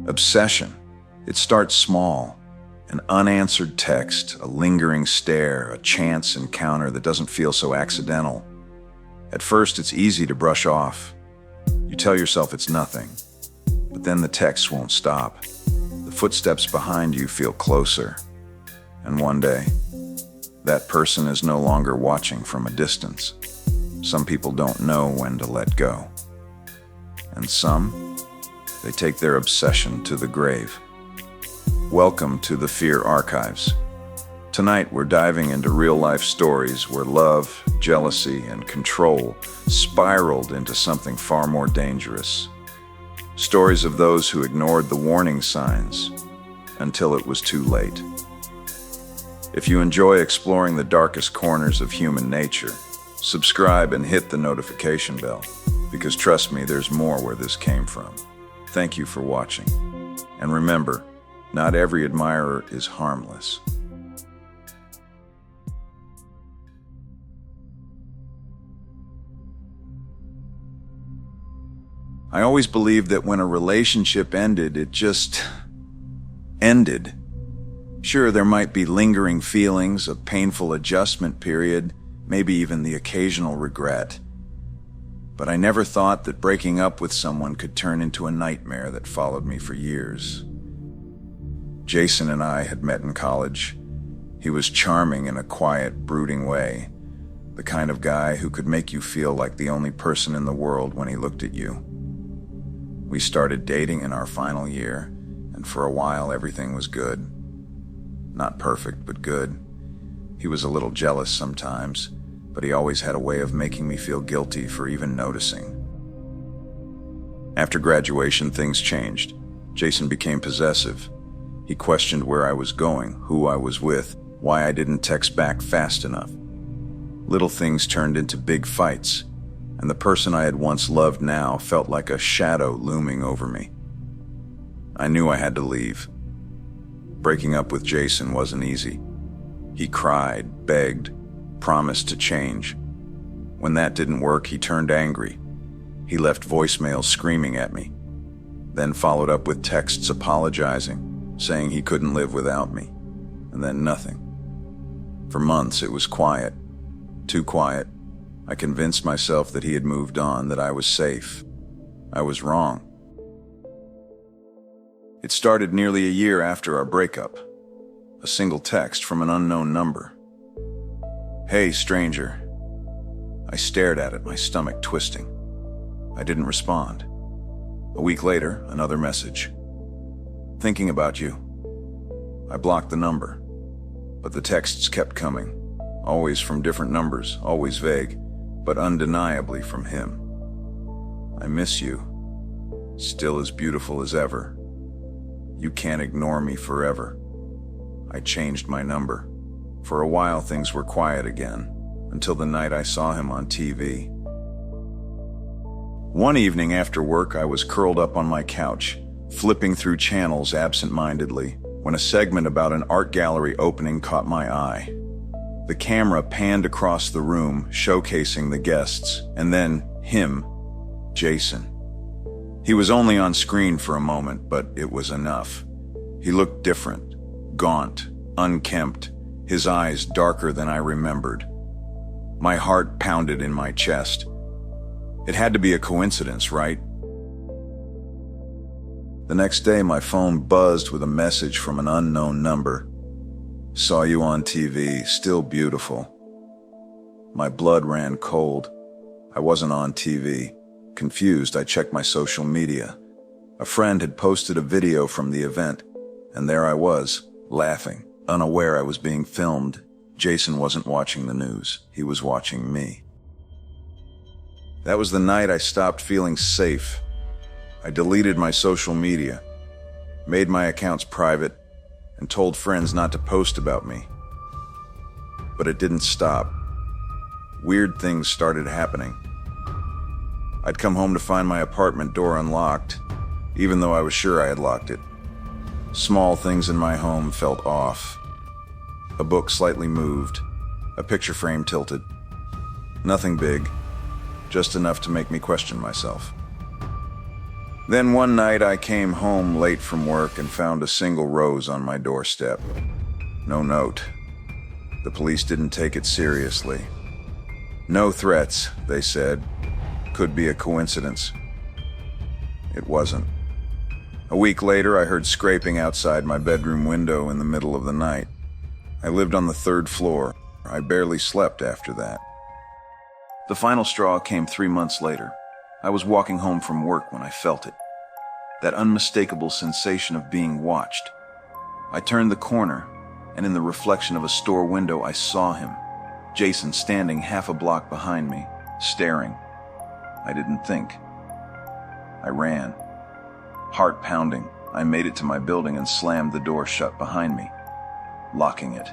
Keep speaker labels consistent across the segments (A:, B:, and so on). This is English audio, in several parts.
A: Obsession. It starts small. An unanswered text, a lingering stare, a chance encounter that doesn't feel so accidental. At first, it's easy to brush off. You tell yourself it's nothing, but then the texts won't stop. The footsteps behind you feel closer. And one day, that person is no longer watching from a distance. Some people don't know when to let go. And some, they take their obsession to the grave. Welcome to the Fear Archives. Tonight we're diving into real-life stories where love, jealousy, and control spiraled into something far more dangerous. Stories of those who ignored the warning signs until it was too late. If you enjoy exploring the darkest corners of human nature, subscribe and hit the notification bell, because trust me, there's more where this came from. Thank you for watching. And remember, not every admirer is harmless. I always believed that when a relationship ended, it just ended. Sure, there might be lingering feelings, a painful adjustment period, maybe even the occasional regret. But I never thought that breaking up with someone could turn into a nightmare that followed me for years. Jason and I had met in college. He was charming in a quiet, brooding way, the kind of guy who could make you feel like the only person in the world when he looked at you. We started dating in our final year, and for a while everything was good. Not perfect, but good. He was a little jealous sometimes, but he always had a way of making me feel guilty for even noticing. After graduation, things changed. Jason became possessive. He questioned where I was going, who I was with, why I didn't text back fast enough. Little things turned into big fights, and the person I had once loved now felt like a shadow looming over me. I knew I had to leave. Breaking up with Jason wasn't easy. He cried, begged, promised to change. When that didn't work, he turned angry. He left voicemails screaming at me, then followed up with texts apologizing, saying he couldn't live without me, and then nothing. For months, it was quiet. Too quiet. I convinced myself that he had moved on, that I was safe. I was wrong. It started nearly a year after our breakup. A single text from an unknown number. "Hey, stranger." I stared at it, my stomach twisting. I didn't respond. A week later, another message. "Thinking about you." I blocked the number, but the texts kept coming, always from different numbers, always vague, but undeniably from him. "I miss you. Still as beautiful as ever. You can't ignore me forever." I changed my number. For a while, things were quiet again, until the night I saw him on TV. One evening after work, I was curled up on my couch, flipping through channels absent-mindedly, when a segment about an art gallery opening caught my eye. The camera panned across the room, showcasing the guests, and then him, Jason. He was only on screen for a moment, but it was enough. He looked different, gaunt, unkempt, his eyes darker than I remembered. My heart pounded in my chest. It had to be a coincidence, right? The next day, my phone buzzed with a message from an unknown number. "Saw you on TV, still beautiful." My blood ran cold. I wasn't on TV. Confused, I checked my social media. A friend had posted a video from the event, and there I was, laughing, unaware I was being filmed. Jason wasn't watching the news. He was watching me. That was the night I stopped feeling safe. I deleted my social media, made my accounts private, and told friends not to post about me. But it didn't stop. Weird things started happening. I'd come home to find my apartment door unlocked, even though I was sure I had locked it. Small things in my home felt off. A book slightly moved, a picture frame tilted. Nothing big, just enough to make me question myself. Then one night I came home late from work and found a single rose on my doorstep. No note. The police didn't take it seriously. No threats, they said. Could be a coincidence. It wasn't. A week later, I heard scraping outside my bedroom window in the middle of the night. I lived on the 3rd floor. I barely slept after that. The final straw came 3 months later. I was walking home from work when I felt it. That unmistakable sensation of being watched. I turned the corner, and in the reflection of a store window, I saw him, Jason, standing half a block behind me, staring. I didn't think. I ran. Heart pounding, I made it to my building and slammed the door shut behind me, locking it.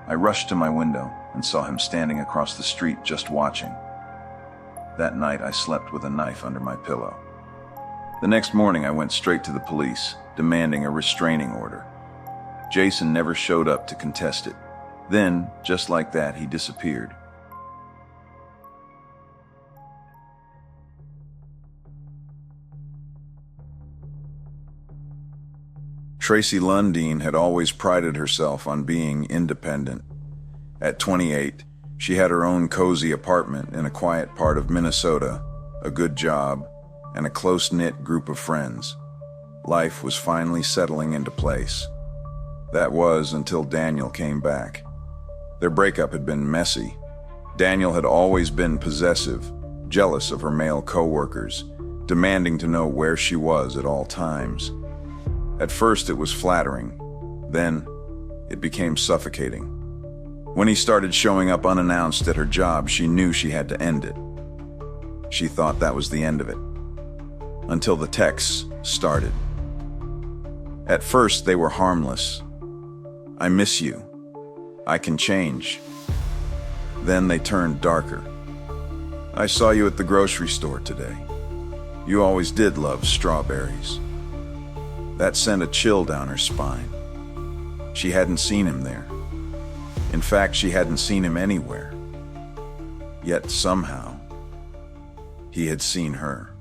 A: I rushed to my window and saw him standing across the street just watching. That night I slept with a knife under my pillow. The next morning I went straight to the police, demanding a restraining order. Jason never showed up to contest it. Then, just like that, he disappeared. Tracy Lundeen had always prided herself on being independent. At 28, she had her own cozy apartment in a quiet part of Minnesota, a good job, and a close-knit group of friends. Life was finally settling into place. That was until Daniel came back. Their breakup had been messy. Daniel had always been possessive, jealous of her male co-workers, demanding to know where she was at all times. At first it was flattering, then it became suffocating. When he started showing up unannounced at her job, she knew she had to end it. She thought that was the end of it. Until the texts started. At first they were harmless. I miss you. I can change. Then they turned darker. I saw you at the grocery store today. You always did love strawberries. That sent a chill down her spine. She hadn't seen him there. In fact, she hadn't seen him anywhere. Yet somehow, he had seen her.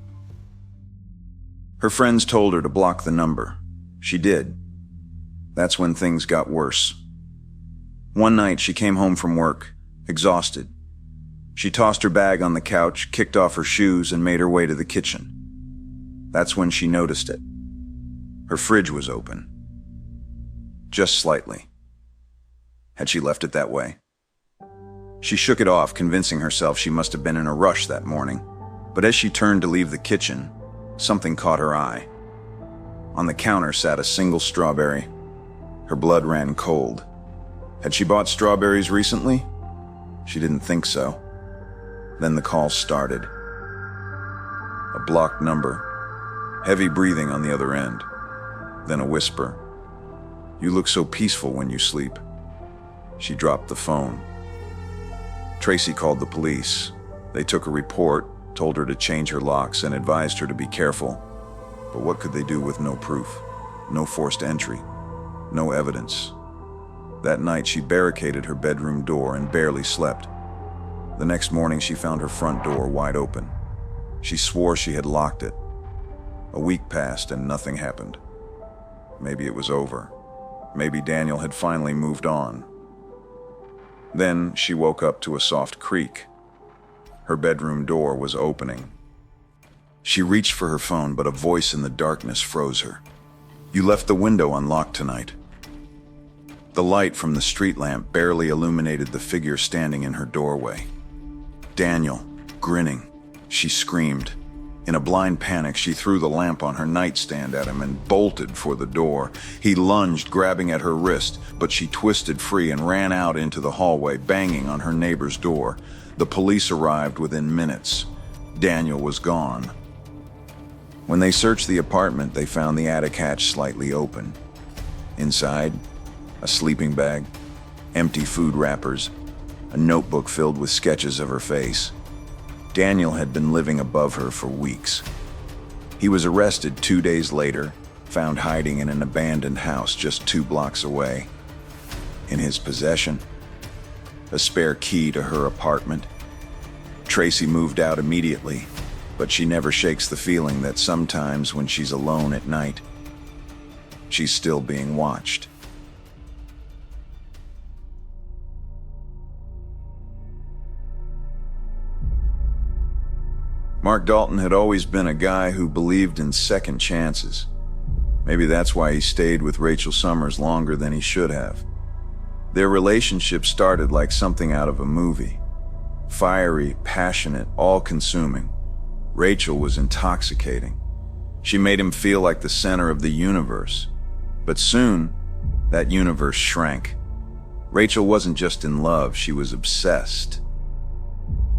A: Her friends told her to block the number. She did. That's when things got worse. One night, she came home from work, exhausted. She tossed her bag on the couch, kicked off her shoes, and made her way to the kitchen. That's when she noticed it. Her fridge was open. Just slightly. Had she left it that way? She shook it off, convincing herself she must have been in a rush that morning. But as she turned to leave the kitchen, something caught her eye. On the counter sat a single strawberry. Her blood ran cold. Had she bought strawberries recently? She didn't think so. Then the call started. A blocked number. Heavy breathing on the other end. Then a whisper. "You look so peaceful when you sleep." She dropped the phone. Tracy called the police. They took a report, told her to change her locks, and advised her to be careful. But what could they do with no proof? No forced entry. No evidence. That night, she barricaded her bedroom door and barely slept. The next morning, she found her front door wide open. She swore she had locked it. A week passed and nothing happened. Maybe it was over. Maybe Daniel had finally moved on. Then she woke up to a soft creak. Her bedroom door was opening. She reached for her phone, but a voice in the darkness froze her. "You left the window unlocked tonight." The light from the street lamp barely illuminated the figure standing in her doorway. Daniel, grinning, she screamed. In a blind panic, she threw the lamp on her nightstand at him and bolted for the door. He lunged, grabbing at her wrist, but she twisted free and ran out into the hallway, banging on her neighbor's door. The police arrived within minutes. Daniel was gone. When they searched the apartment, they found the attic hatch slightly open. Inside, a sleeping bag, empty food wrappers, a notebook filled with sketches of her face. Daniel had been living above her for weeks. He was arrested 2 days later, found hiding in an abandoned house just 2 blocks away. In his possession, a spare key to her apartment. Tracy moved out immediately, but she never shakes the feeling that sometimes when she's alone at night, she's still being watched. Mark Dalton had always been a guy who believed in second chances. Maybe that's why he stayed with Rachel Summers longer than he should have. Their relationship started like something out of a movie. Fiery, passionate, all-consuming. Rachel was intoxicating. She made him feel like the center of the universe. But soon, that universe shrank. Rachel wasn't just in love, she was obsessed.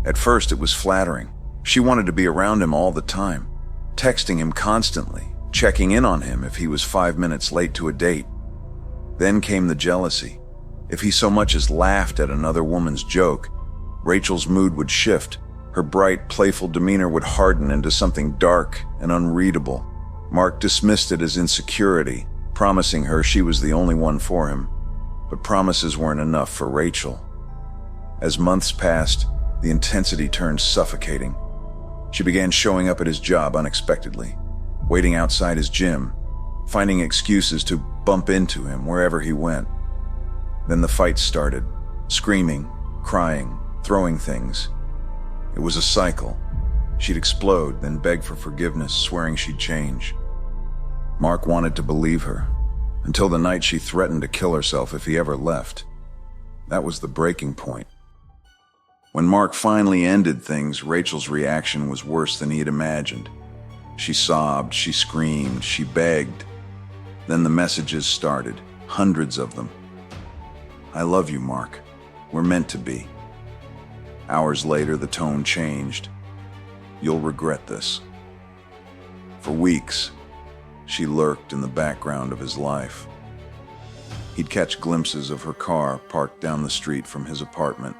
A: At first, it was flattering. She wanted to be around him all the time, texting him constantly, checking in on him if he was 5 minutes late to a date. Then came the jealousy. If he so much as laughed at another woman's joke, Rachel's mood would shift. Her bright, playful demeanor would harden into something dark and unreadable. Mark dismissed it as insecurity, promising her she was the only one for him. But promises weren't enough for Rachel. As months passed, the intensity turned suffocating. She began showing up at his job unexpectedly, waiting outside his gym, finding excuses to bump into him wherever he went. Then the fights started, screaming, crying, throwing things. It was a cycle. She'd explode, then beg for forgiveness, swearing she'd change. Mark wanted to believe her, until the night she threatened to kill herself if he ever left. That was the breaking point. When Mark finally ended things, Rachel's reaction was worse than he had imagined. She sobbed, she screamed, she begged. Then the messages started, hundreds of them. "I love you, Mark. We're meant to be." Hours later, the tone changed. "You'll regret this." For weeks, she lurked in the background of his life. He'd catch glimpses of her car parked down the street from his apartment.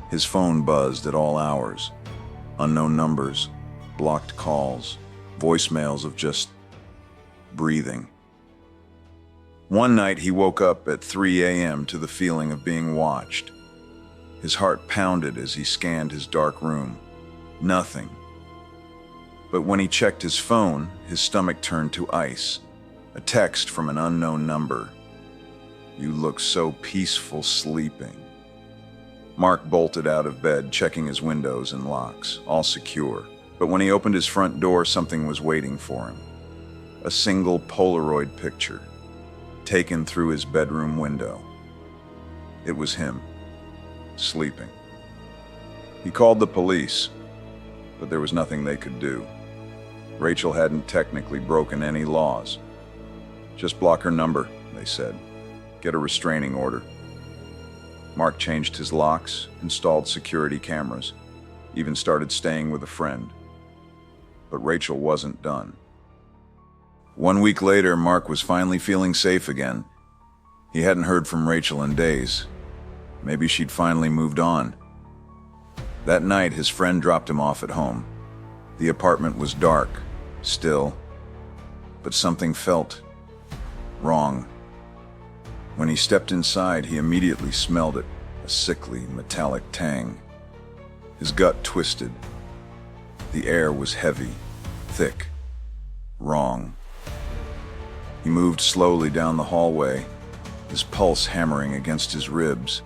A: His phone buzzed at all hours. Unknown numbers, blocked calls, voicemails of just breathing. One night he woke up at 3 a.m. to the feeling of being watched. His heart pounded as he scanned his dark room. Nothing. But when he checked his phone, his stomach turned to ice. A text from an unknown number. "You look so peaceful sleeping." Mark bolted out of bed, checking his windows and locks, all secure. But when he opened his front door, something was waiting for him. A single Polaroid picture, taken through his bedroom window. It was him, sleeping. He called the police, but there was nothing they could do. Rachel hadn't technically broken any laws. "Just block her number," they said. "Get a restraining order." Mark changed his locks, installed security cameras, even started staying with a friend. But Rachel wasn't done. 1 week later, Mark was finally feeling safe again. He hadn't heard from Rachel in days. Maybe she'd finally moved on. That night, his friend dropped him off at home. The apartment was dark, still, but something felt wrong. When he stepped inside, he immediately smelled it, a sickly, metallic tang. His gut twisted. The air was heavy, thick, wrong. He moved slowly down the hallway, his pulse hammering against his ribs.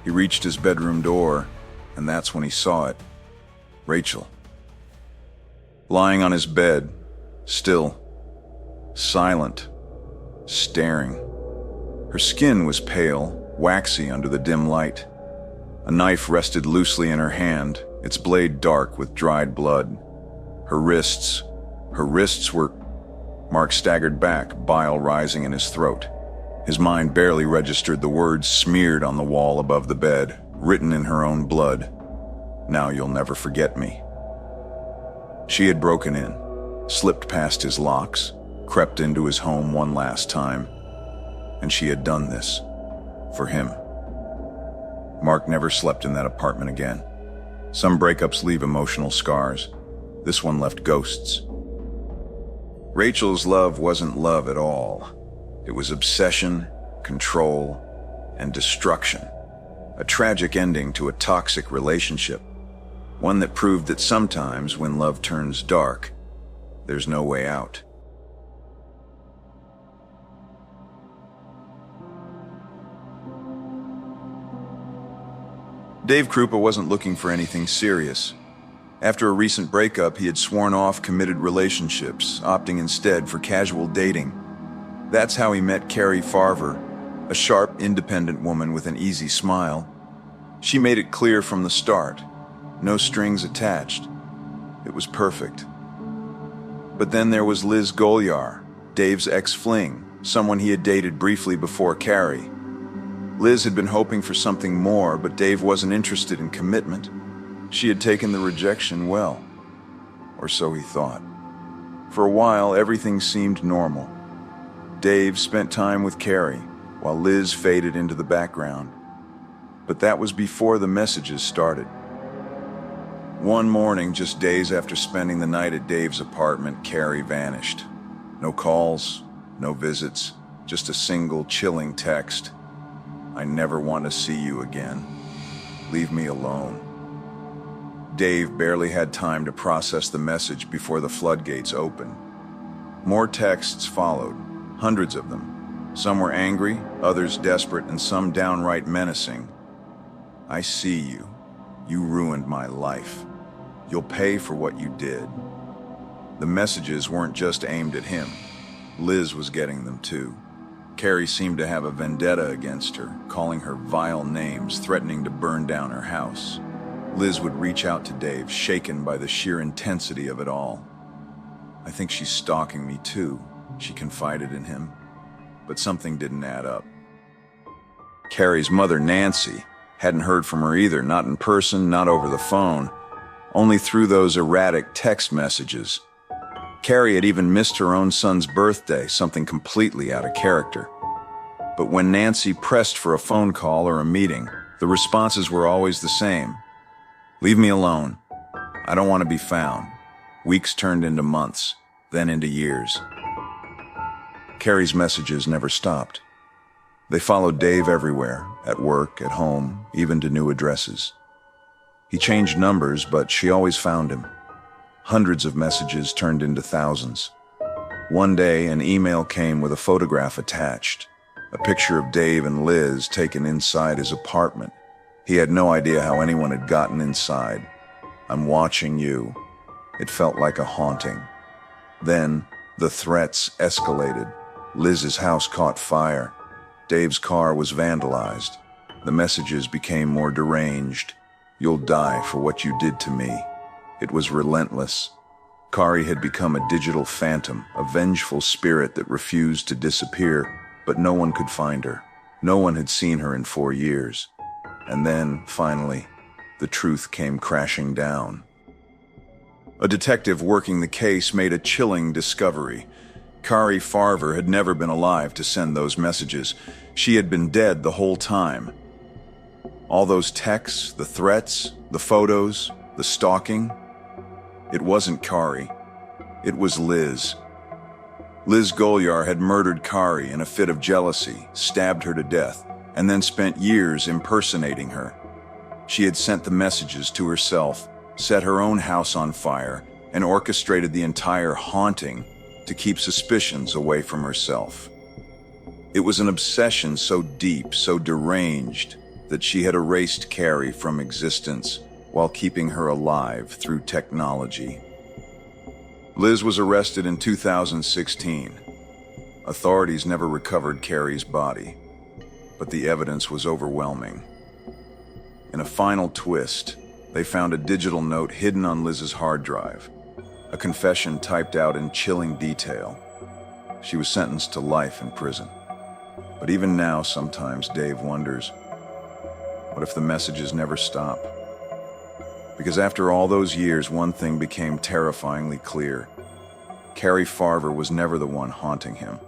A: He reached his bedroom door, and that's when he saw it. Rachel. Lying on his bed, still, silent, staring. Her skin was pale, waxy under the dim light. A knife rested loosely in her hand, its blade dark with dried blood. Her wrists were... Mark staggered back, bile rising in his throat. His mind barely registered the words smeared on the wall above the bed, written in her own blood. "Now you'll never forget me." She had broken in, slipped past his locks, crept into his home one last time. And she had done this for him. Mark never slept in that apartment again. Some breakups leave emotional scars. This one left ghosts. Rachel's love wasn't love at all. It was obsession, control, and destruction. A tragic ending to a toxic relationship. One that proved that sometimes when love turns dark, there's no way out. Dave Krupa wasn't looking for anything serious. After a recent breakup, he had sworn off committed relationships, opting instead for casual dating. That's how he met Carrie Farver, a sharp, independent woman with an easy smile. She made it clear from the start, no strings attached. It was perfect. But then there was Liz Golyar, Dave's ex-fling, someone he had dated briefly before Carrie. Liz had been hoping for something more, but Dave wasn't interested in commitment. She had taken the rejection well, or so he thought. For a while, everything seemed normal. Dave spent time with Carrie, while Liz faded into the background. But that was before the messages started. One morning, just days after spending the night at Dave's apartment, Carrie vanished. No calls, no visits, just a single chilling text. "I never want to see you again. Leave me alone." Dave barely had time to process the message before the floodgates opened. More texts followed, hundreds of them. Some were angry, others desperate, and some downright menacing. "I see you. You ruined my life. You'll pay for what you did." The messages weren't just aimed at him. Liz was getting them too. Carrie seemed to have a vendetta against her, calling her vile names, threatening to burn down her house. Liz would reach out to Dave, shaken by the sheer intensity of it all. "I think she's stalking me too," she confided in him. But something didn't add up. Carrie's mother, Nancy, hadn't heard from her either, not in person, not over the phone, only through those erratic text messages. Carrie had even missed her own son's birthday, something completely out of character. But when Nancy pressed for a phone call or a meeting, the responses were always the same. "Leave me alone. I don't want to be found." Weeks turned into months, then into years. Carrie's messages never stopped. They followed Dave everywhere, at work, at home, even to new addresses. He changed numbers, but she always found him. Hundreds of messages turned into thousands. One day, an email came with a photograph attached, a picture of Dave and Liz taken inside his apartment. He had no idea how anyone had gotten inside. "I'm watching you." It felt like a haunting. Then, the threats escalated. Liz's house caught fire. Dave's car was vandalized. The messages became more deranged. "You'll die for what you did to me." It was relentless. Kari had become a digital phantom, a vengeful spirit that refused to disappear, but no one could find her. No one had seen her in 4 years. And then, finally, the truth came crashing down. A detective working the case made a chilling discovery. Carrie Farver had never been alive to send those messages. She had been dead the whole time. All those texts, the threats, the photos, the stalking. It wasn't Carrie. It was Liz. Liz Golyar had murdered Carrie in a fit of jealousy, stabbed her to death, and then spent years impersonating her. She had sent the messages to herself, set her own house on fire, and orchestrated the entire haunting to keep suspicions away from herself. It was an obsession so deep, so deranged, that she had erased Carrie from existence while keeping her alive through technology. Liz was arrested in 2016. Authorities never recovered Carrie's body, but the evidence was overwhelming. In a final twist, they found a digital note hidden on Liz's hard drive, a confession typed out in chilling detail. She was sentenced to life in prison. But even now, sometimes Dave wonders, what if the messages never stop? Because after all those years, one thing became terrifyingly clear. Carrie Farver was never the one haunting him.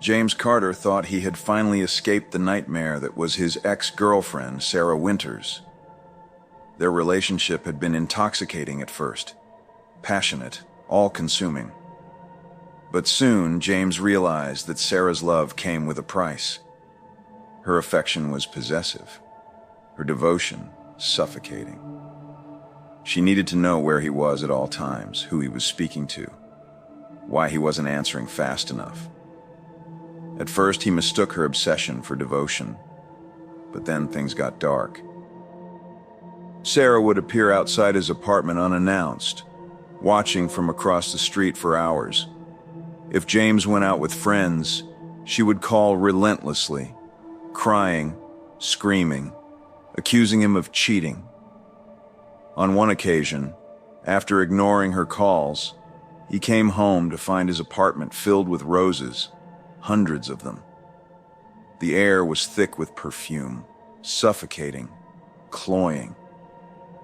A: James Carter thought he had finally escaped the nightmare that was his ex-girlfriend, Sarah Winters. Their relationship had been intoxicating at first, passionate, all-consuming. But soon, James realized that Sarah's love came with a price. Her affection was possessive, her devotion suffocating. She needed to know where he was at all times, who he was speaking to, why he wasn't answering fast enough. At first, he mistook her obsession for devotion, but then things got dark. Sarah would appear outside his apartment unannounced, watching from across the street for hours. If James went out with friends, she would call relentlessly, crying, screaming, accusing him of cheating. On one occasion, after ignoring her calls, he came home to find his apartment filled with roses, hundreds of them. The air was thick with perfume, suffocating, cloying.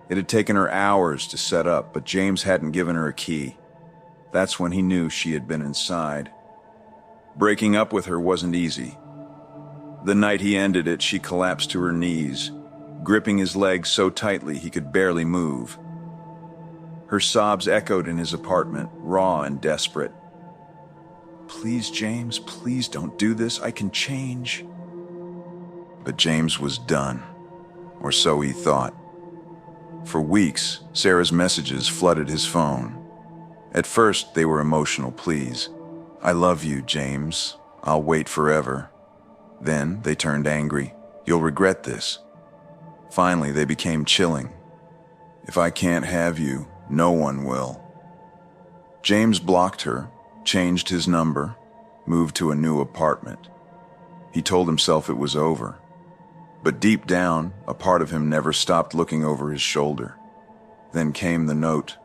A: It had taken her hours to set up, but James hadn't given her a key. That's when he knew she had been inside. Breaking up with her wasn't easy. The night he ended it, she collapsed to her knees, gripping his legs so tightly he could barely move. Her sobs echoed in his apartment, raw and desperate. "Please, James, please don't do this. I can change." But James was done, or so he thought. For weeks, Sarah's messages flooded his phone. At first, they were emotional pleas. "I love you, James. I'll wait forever." Then they turned angry. "You'll regret this." Finally, they became chilling. "If I can't have you, no one will." James blocked her, changed his number, moved to a new apartment. He told himself it was over. But deep down, a part of him never stopped looking over his shoulder. Then came the note.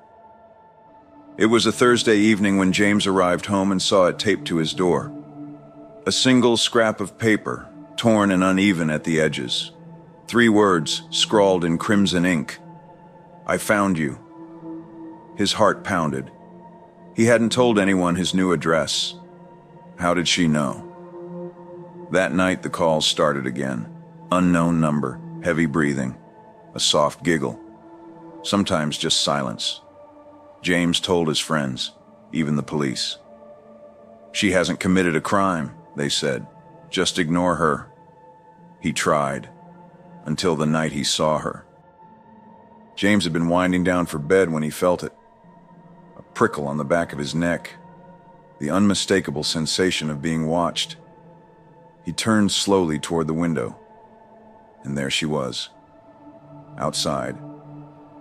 A: It was a Thursday evening when James arrived home and saw it taped to his door. A single scrap of paper, torn and uneven at the edges. 3 words scrawled in crimson ink. "I found you." His heart pounded. He hadn't told anyone his new address. How did she know? That night the calls started again. Unknown number, heavy breathing, a soft giggle. Sometimes just silence. James told his friends, even the police. "She hasn't committed a crime," they said. "Just ignore her." He tried, until the night he saw her. James had been winding down for bed when he felt it. A prickle on the back of his neck, the unmistakable sensation of being watched. He turned slowly toward the window, and there she was, outside,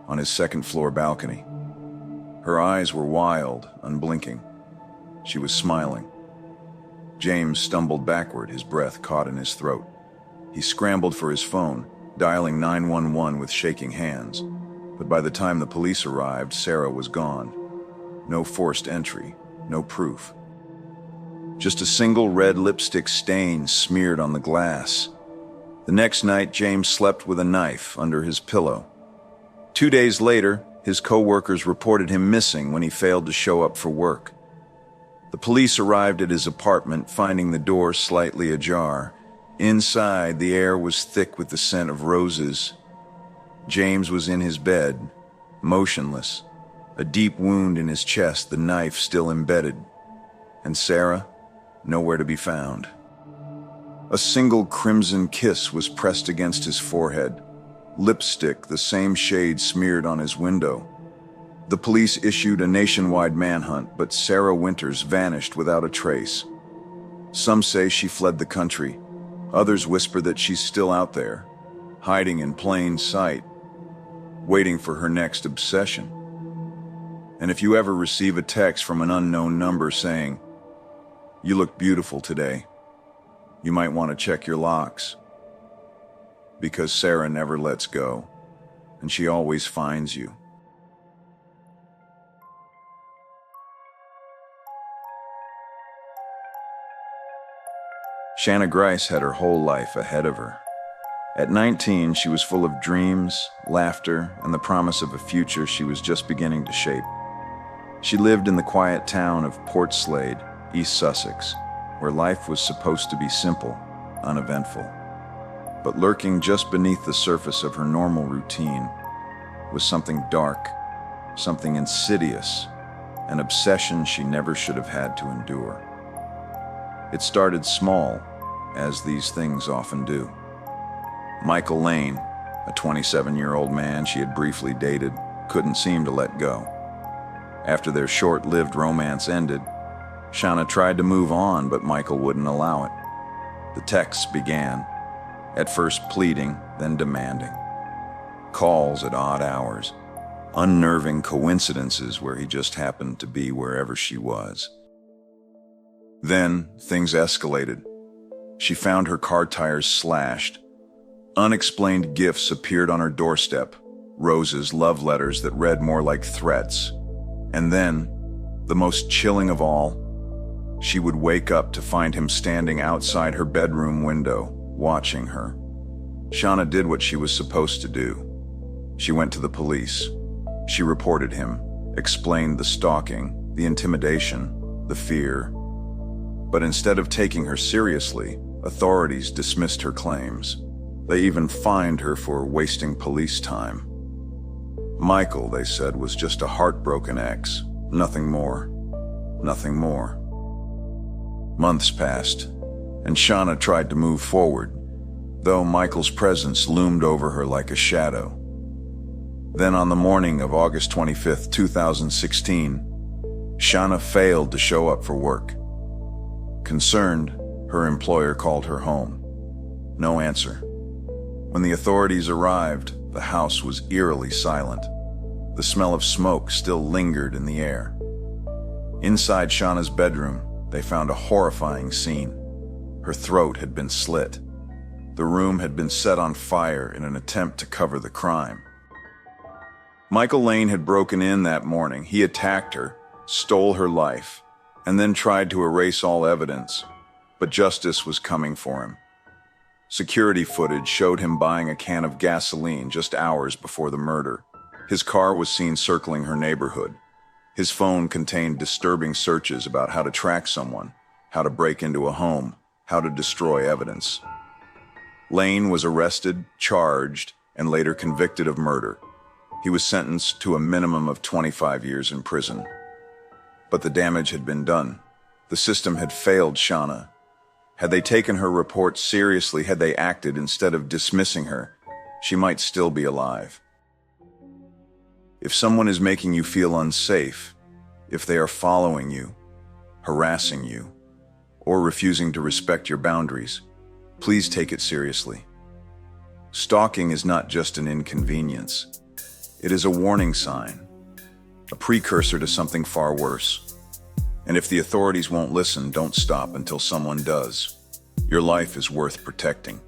A: on his second-floor balcony. Her eyes were wild, unblinking. She was smiling. James stumbled backward, his breath caught in his throat. He scrambled for his phone, dialing 911 with shaking hands. But by the time the police arrived, Sarah was gone. No forced entry, no proof. Just a single red lipstick stain smeared on the glass. The next night, James slept with a knife under his pillow. 2 days later, his co-workers reported him missing when he failed to show up for work. The police arrived at his apartment, finding the door slightly ajar. Inside, the air was thick with the scent of roses. James was in his bed, motionless, a deep wound in his chest, the knife still embedded. And Sarah, nowhere to be found. A single crimson kiss was pressed against his forehead, lipstick the same shade smeared on his window. The police issued a nationwide manhunt, but Sarah Winters vanished without a trace. Some say she fled the country. Others whisper that she's still out there, hiding in plain sight, waiting for her next obsession. And if you ever receive a text from an unknown number saying, "You look beautiful today," you might want to check your locks. Because Sarah never lets go, and she always finds you. Shanna Grice had her whole life ahead of her. At 19, she was full of dreams, laughter, and the promise of a future she was just beginning to shape. She lived in the quiet town of Portslade, East Sussex, where life was supposed to be simple, uneventful. But lurking just beneath the surface of her normal routine was something dark, something insidious, an obsession she never should have had to endure. It started small, as these things often do. Michael Lane, a 27-year-old man she had briefly dated, couldn't seem to let go. After their short-lived romance ended, Shauna tried to move on, but Michael wouldn't allow it. The texts began, at first pleading, then demanding. Calls at odd hours, unnerving coincidences where he just happened to be wherever she was. Then, things escalated. She found her car tires slashed. Unexplained gifts appeared on her doorstep, roses, love letters that read more like threats. And then, the most chilling of all, she would wake up to find him standing outside her bedroom window, watching her. Shauna did what she was supposed to do. She went to the police. She reported him, explained the stalking, the intimidation, the fear. But instead of taking her seriously, authorities dismissed her claims. They even fined her for wasting police time. Michael, they said, was just a heartbroken ex. Nothing more. Nothing more. Months passed, and Shauna tried to move forward, though Michael's presence loomed over her like a shadow. Then on the morning of August 25th, 2016, Shauna failed to show up for work. Concerned, her employer called her home. No answer. When the authorities arrived, the house was eerily silent. The smell of smoke still lingered in the air. Inside Shauna's bedroom, they found a horrifying scene. Her throat had been slit. The room had been set on fire in an attempt to cover the crime. Michael Lane had broken in that morning. He attacked her, stole her life, and then tried to erase all evidence. But justice was coming for him. Security footage showed him buying a can of gasoline just hours before the murder. His car was seen circling her neighborhood. His phone contained disturbing searches about how to track someone, how to break into a home, how to destroy evidence. Lane was arrested, charged, and later convicted of murder. He was sentenced to a minimum of 25 years in prison. But the damage had been done. The system had failed Shauna. Had they taken her report seriously, had they acted instead of dismissing her, she might still be alive. If someone is making you feel unsafe, if they are following you, harassing you, or refusing to respect your boundaries, please take it seriously. Stalking is not just an inconvenience. It is a warning sign, a precursor to something far worse. And if the authorities won't listen, don't stop until someone does. Your life is worth protecting.